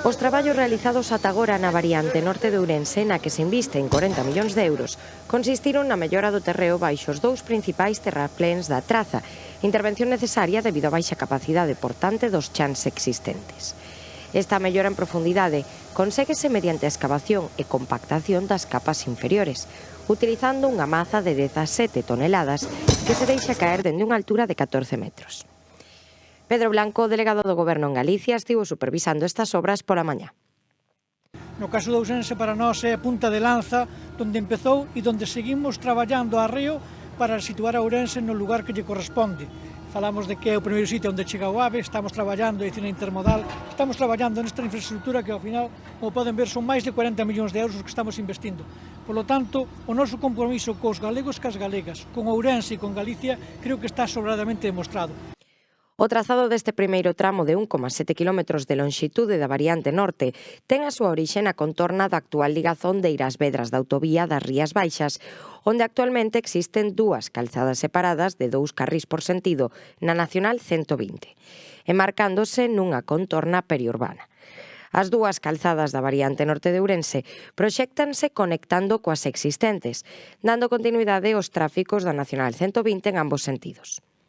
Os traballos realizados ata agora na variante norte de Ourense, na que se inviste en 40 millóns de euros, consistiron na mellora do terreo baixo os dous principais terrapléns da traza, intervención necesaria debido á baixa capacidade portante dos chans existentes. Esta mellora en profundidade conséguese mediante a excavación e compactación das capas inferiores, utilizando unha maza de 17 toneladas que se deixa caer dende unha altura de 14 metros. Pedro Blanco, delegado do Goberno en Galicia, estivo supervisando estas obras pola mañá. No caso de Ourense, para nós é a punta de lanza onde empezou e onde seguimos traballando a arreo para situar a Ourense no lugar que lle corresponde. Falamos de que é o primeiro sitio onde chega o AVE, estamos traballando en cine intermodal, estamos traballando nesta infraestructura que ao final, como poden ver, son máis de 40 millóns de euros que estamos investindo. Por lo tanto, o noso compromiso cos galegos e cas galegas, con Ourense e con Galicia, creo que está sobradamente demostrado. O trazado deste primeiro tramo de 1,7 km de lonxitude da variante norte ten a súa orixe na contorna da actual ligazón de Irás Vedras da autovía das Rías Baixas, onde actualmente existen dúas calzadas separadas de 2 carrís por sentido na Nacional 120, enmarcándose nunha contorna periurbana. As dúas calzadas da variante norte de Ourense proxéctanse conectando coas existentes, dando continuidade aos tráficos da Nacional 120 en ambos sentidos.